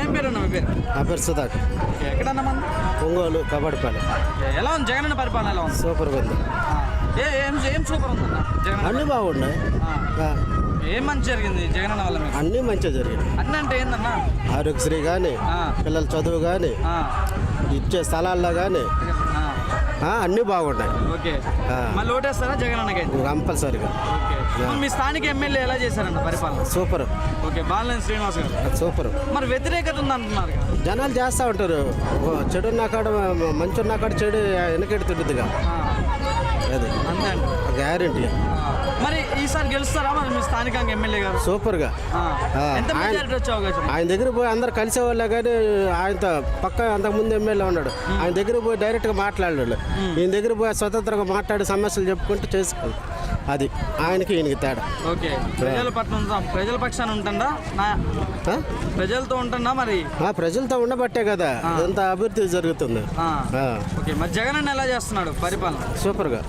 ఏం పేరు అన్న మీ పేరు? నా పేరు సుధాకర్. ఎక్కడన్నా మన ఒంగోలు కబడ్డీపల్లి. ఎలా ఉంది జగన్ పరిపాలన? ఎలా ఉంది? సూపర్గా ఉంది. ఏం సూపర్ ఉందన్న జగన్? అన్నీ బాగున్నాయి. ఏం మంచి జరిగింది జగన్ వల్ల మీకు? అన్నీ మంచిగా జరిగింది. అన్నీ అంటే ఏందన్నా? ఆరోగ్యశ్రీ కానీ, పిల్లల చదువు కానీ, ఇచ్చే స్థలాల్లో కానీ అన్నీ బాగున్నాయి. ఓకే, మళ్ళీ ఓటేస్తారా జగన్ అన్నకైతే? కంపల్సరిగా. మీ స్థానిక ఎమ్మెల్యే ఎలా చేశారన్న పరిపాలన? సూపర్. ఓకే, బాలినేని శ్రీనివాస్ గారు సూపర్. మరి వ్యతిరేకత ఉంది అంటున్నారు కదా? జనాలు చేస్తూ ఉంటారు. చెడు ఉన్న కాడ మంచి ఉన్న కాడ చెడు వెనకెడుతుంటుందిగా. అది అంతే అండి, గ్యారెంటీ. మరి ఈసారి గెలుస్తారా మరి మీ స్థానికంగా ఎమ్మెల్యే గారు? సూపర్గా. ఎంత మెజారిటీ వచ్చే అవకాశం? ఆయన దగ్గర పోయి అందరు కలిసేవాళ్ళే కానీ ఆయనతో పక్క అంతకుముందు ఎమ్మెల్యే ఉన్నాడు. ఆయన దగ్గర పోయి డైరెక్ట్గా మాట్లాడాడు. ఈయన దగ్గర పోయి స్వతంత్రంగా మాట్లాడి సమస్యలు చెప్పుకుంటూ చేసుకోవాలి. అది ఆయనకి ఈయనకి తేడా. ఓకే, ప్రజల పక్షాన ఉంటుందా? ప్రజలతో ఉంటుందా? మరి ప్రజలతో ఉండబట్టే కదా ఎంత అభివృద్ధి జరుగుతుంది. ఓకే, మరి జగన్ అన్న ఎలా చేస్తున్నాడు పరిపాలన? సూపర్గా.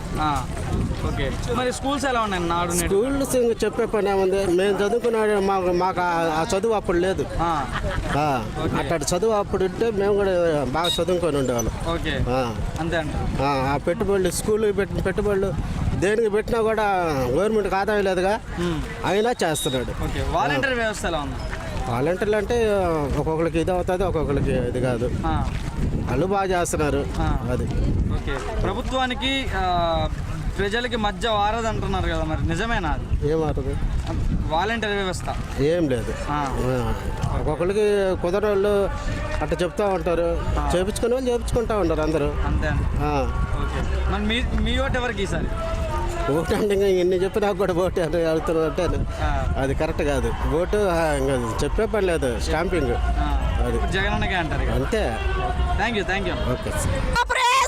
ఓకే, మరి స్కూల్స్ ఎలా ఉన్నాయి? నాడు స్కూల్స్ చెప్పే పని ఏముంది? మేము చదువుకున్నాడు, మాకు ఆ చదువు అప్పుడు లేదు. అట్లాంటి చదువు అప్పుడు ఉంటే మేము కూడా బాగా చదువుకొని ఉండేవాళ్ళం. ఓకే, అంతే అంట. ఆ పెట్టుబడులు, స్కూల్ పెట్టిన పెట్టుబడులు దేనికి పెట్టినా కూడా గవర్నమెంట్కి ఆదాయం లేదుగా, అయినా చేస్తున్నాడు. ఓకే, వాలంటీర్ వ్యవస్థ ఎలా ఉంది? వాలంటీర్లు అంటే ఒక్కొక్కరికి ఇది అవుతుంది, ఒక్కొక్కరికి ఇది కాదు. వాళ్ళు బాగా చేస్తున్నారు. అది ఓకే, ప్రభుత్వానికి ప్రజలకి మధ్య వారది అంటున్నారు కదా, మరి నిజమేనా? అది ఏమవుతుంది? వాలంటీర్ వ్యవస్థ ఏం లేదు. ఒక్కొక్కరికి కుదరోళ్ళు అట్లా చెప్తా ఉంటారు. చేపించుకునే వాళ్ళు చేపించుకుంటా ఉంటారు అందరూ. అంతే అండి. ఓకే, మరి మీ ఓటు ఎవరికి ఈసారి? ఓటు అంటే ఇంకా ఎన్ని చెప్పినా కూడా ఓటు అని అడుగుతున్నట్టే అది కరెక్ట్ కాదు. ఓటు ఇంకా చెప్పే పని లేదు, స్టాంపింగ్. అది జగన్ అన్నకే అంటారు. అంతే. Thank you. ఓకే.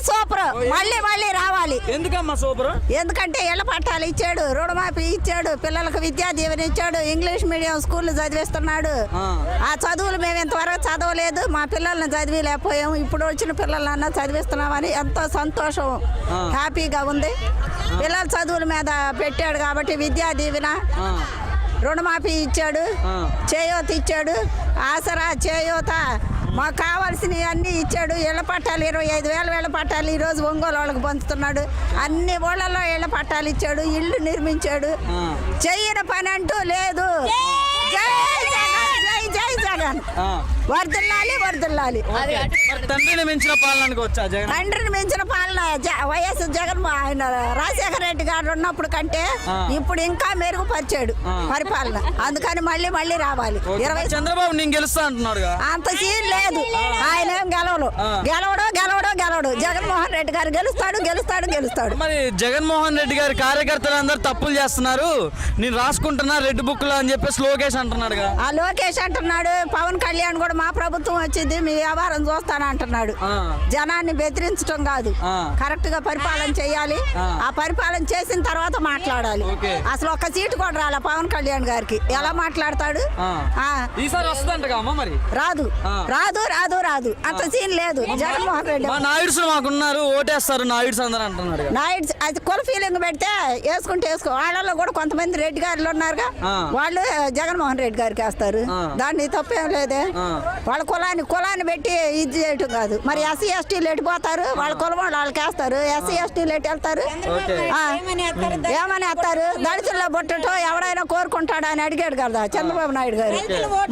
సూపర్. మళ్ళీ రావాలి. ఎందుకమ్మా సూపర్? ఎందుకంటే ఇళ్ల పట్టాలు ఇచ్చాడు, రుణమాఫీ ఇచ్చాడు, పిల్లలకు విద్యా దీవెన ఇచ్చాడు, ఇంగ్లీష్ మీడియం స్కూల్ చదివిస్తున్నాడు. ఆ చదువులు మేము ఇంతవరకు చదవలేదు, మా పిల్లల్ని చదివిలేకపోయాము. ఇప్పుడు వచ్చిన పిల్లలన్నా చదివిస్తున్నామని ఎంతో సంతోషం, హ్యాపీగా ఉంది. పిల్లల చదువుల మీద పెట్టాడు కాబట్టి విద్యా దీవెన, రుణమాఫీ ఇచ్చాడు, చేయూత ఇచ్చాడు, ఆసరా, చేయూత, మాకు కావాల్సినవి అన్నీ ఇచ్చాడు. ఇళ్ల పట్టాలు 25,000 ఇళ్ల పట్టాలు ఈరోజు ఒంగోలు వాళ్ళకి పంచుతున్నాడు. అన్ని ఊళ్ళల్లో ఇళ్ల పట్టాలు ఇచ్చాడు, ఇళ్ళు నిర్మించాడు. చెయ్యని పని అంటూ లేదు. జై జగన్. వర్దిల్లాలి. తండ్రిని మించిన పాలన అనుకోవచ్చా జగన్? తండ్రిని మించిన పాలన వైఎస్ జగన్ ఆయన రాజశేఖర రెడ్డి గారు ఉన్నప్పుడు కంటే ఇప్పుడు ఇంకా మెరుగుపరిచాడు పరిపాలన. అందుకని మళ్ళీ రావాలి. చంద్రబాబు నేను గెలుస్తా అంటున్నాడు. అంత సీన్ లేదు. ఆయన ఏం గెలవడు. జగన్మోహన్ రెడ్డి గారు గెలుస్తాడు. మరి జగన్మోహన్ రెడ్డి గారి కార్యకర్తలు అందరూ తప్పులు చేస్తున్నారు, నేను రాసుకుంటున్నా రెడ్ బుక్ లో అని చెప్పేసి లోకేష్ అంటున్నాడు కదా. ఆ లోకేష్ అంటున్నాడు, పవన్ కళ్యాణ్ కూడా మా ప్రభుత్వం వచ్చింది మీ వ్యవహారం చూస్తానంటున్నాడు. జనాన్ని బెదిరించడం కాదు, కరెక్ట్ గా పరిపాలన చేయాలి. ఆ పరిపాలన చేసిన తర్వాత మాట్లాడాలి. అసలు ఒక్క సీటు కూడా రాలే పవన్ కళ్యాణ్ గారికి. ఎలా మాట్లాడతాడు? మరి రాదు. అంత సీన్ లేదు. జగన్మోహన్ రెడ్డి నాయుడు మాకున్నారు, ఓటేస్తారు నాయుడు అందరూ అంటున్నారు. నాయుడు అది కుల ఫీలింగ్ పెడితే వేసుకో. వాళ్ళలో కూడా కొంతమంది రెడ్డి గారులు ఉన్నారుగా, వాళ్ళు జగన్మోహన్ రెడ్డి గారికి వేస్తారు. దాన్ని తప్పేం లేదే. వాళ్ళ కులాన్ని పెట్టి ఇది చేయటం కాదు. మరి ఎస్సీ ఎస్టీలు ఎట్టిపోతారు? వాళ్ళ కులం వాళ్ళకి వేస్తారు. ఎస్సీ ఎస్టీలు ఎట్టి వెళ్తారు? ఏమని వేస్తారు? దళితుల్లో పుట్టటం ఎవడైనా కోరుకుంటాడు అని అడిగాడు కదా చంద్రబాబు నాయుడు గారు.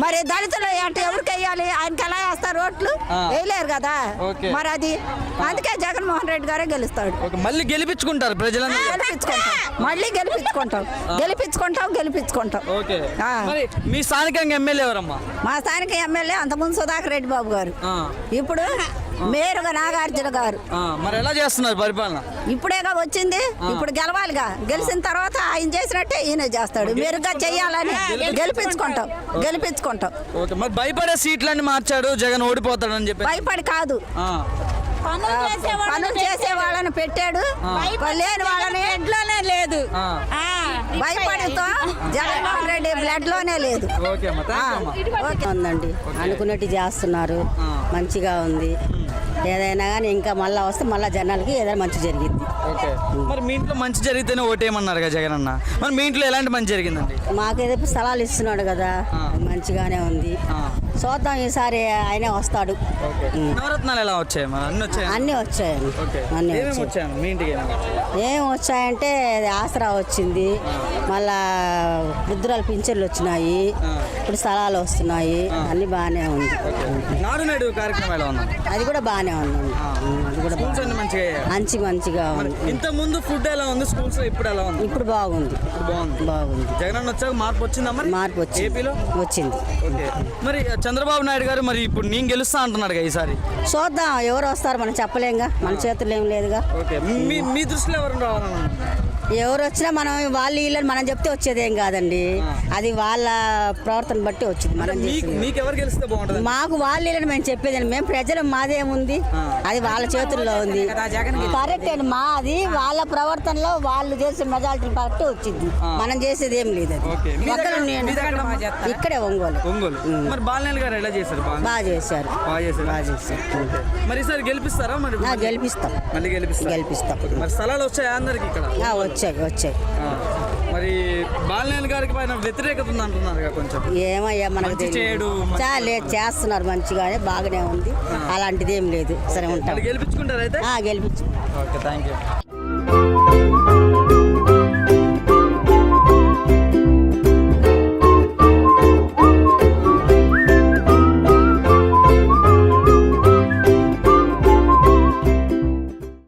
మరి దళితులు ఎవరికి వేయాలి? ఆయనకి ఎలా వేస్తారు? ఓట్లు వేయలేరు కదా. మరి అది అందుకే జగన్మోహన్ రెడ్డి గారే గెలుస్తాడు. మళ్ళీ గెలిపించుకుంటారు ప్రజలను. మళ్ళీ గెలిపించుకుంటాం. మీ స్థానికంగా ఎమ్మెల్యే ఎవరమ్మా? మా స్థానిక ఎమ్మెల్యే అంతకుముందు సుధాకర్ రెడ్డి బాబు గారు, ఇప్పుడు మేరుగా నాగార్జున గారు. మరి ఎలా చేస్తున్నారు పరిపాలన? ఇప్పుడేగా వచ్చింది, ఇప్పుడు గెలవాలిగా. గెలిచిన తర్వాత ఆయన చేసినట్టే ఈయన చేస్తాడు. మెరుగ్గా చెయ్యాలని గెలిపించుకుంటాం. మరి భయపడే సీట్లన్నీ మార్చాడు జగన్, ఓడిపోతాడని చెప్పి. భయపడి కాదు, పనులు చేసే వాళ్ళని పెట్టాడు, లేని వాళ్ళని బ్లడ్లోనే లేదు. భయపడితో జగన్మోహన్ రెడ్డి బ్లడ్ లోనే లేదు. ఉందండి, అనుకున్నట్టు చేస్తున్నారు, మంచిగా ఉంది. ఏదైనా కానీ ఇంకా మళ్ళీ వస్తే మళ్ళీ జనాలకి ఏదైనా మంచి జరిగింది. ఓకే. మరి మీ ఇంట్లో మంచి జరిగితేనే ఓటేయమన్నారు కదా జగన్ అన్న. మరి మీ ఇంట్లో ఎలాంటి మంచి జరిగిందండి? మాకేదో స్థలాలు ఇస్తున్నాడు కదా, మంచిగానే ఉంది. చూద్దాం ఈసారి ఆయనే వస్తాడు. నవరత్నాలు ఎలా వచ్చాయి? మరి అన్ని వచ్చాయి? అన్నీ వచ్చాయండి. అన్నీ ఏమేమి వచ్చాయి మీ ఇంటికి? ఏం వచ్చాయంటే ఆసరా వచ్చింది, మళ్ళా వృద్ధురాలు పింఛన్లు వచ్చినాయి, ఇప్పుడు స్థలాలు వస్తున్నాయి, అన్నీ బాగానే ఉంది. నాడు నేడు కార్యక్రమం ఎలా ఉంది? అది కూడా బాగానే ఉందండి. అది కూడా స్కూల్స్ అన్ని మంచిగా అయ్యాయా? మంచిగా ఉంది. ఇంత ముందు ఫుడ్ ఎలా ఉంది స్కూల్స్ లో, ఇప్పుడు ఎలా ఉంది? ఇప్పుడు బాగుంది. బాగుంది. జగన్ అన్న వచ్చాక మార్పు వచ్చిందా? మరి మార్పు వచ్చింది. ఏపీలో వచ్చింది. ఓకే. మరి చంద్రబాబు నాయుడు గారు మరి ఇప్పుడు నేను గెలుస్తా అంటున్నాడు కదా ఈసారి. చూద్దాం ఎవరు వస్తారు మనం చెప్పలేంగా, మన చేతుల్లో ఏం లేదుగా. ఓకే. మీ దృష్టిలో ఎవరు రావాలన్నా? ఎవరు వచ్చినా మనం వాళ్ళు వీళ్ళని మనం చెప్తే వచ్చేదేం కాదండి, అది వాళ్ళ ప్రవర్తన బట్టి వచ్చింది. మనం మీకు ఎవరు గెలిస్తే బాగుంటుంది? మాకు వాళ్ళు వీళ్ళని మేము చెప్పేదండి, మేము ప్రజలు మాదేముంది, అది వాళ్ళ చేతుల్లో ఉంది. కరెక్ట్ అండి, మాది వాళ్ళ ప్రవర్తనలో వాళ్ళు చేసే మెజారిటీ బట్టి వచ్చింది, మనం చేసేది ఏం లేదు. అది ఇక్కడే ఒంగోలు. మరి బాలనేని గారు ఎలా చేశారు? బాగా చేశారు. మరి ఈసారి గెలిపిస్తారా? మరి గెలిపిస్తాం. మళ్ళీ గెలిపిస్తాం. మరి స్థలాలు వచ్చాయా అందరికి ఇక్కడ? వచ్చాయి. మరి బాలనేని గారికి పైన వ్యతిరేకత ఉంది అంటున్నారు కొంచెం. ఏమయ్యా మనకు చేయడు లేదు, చేస్తున్నారు మంచిగానే, బాగానే ఉంది, అలాంటిది ఏం లేదు. సరే ఉంటాం. గెలిపించుకుంటారు అయితే? గెలిపించు. Okay, thank you.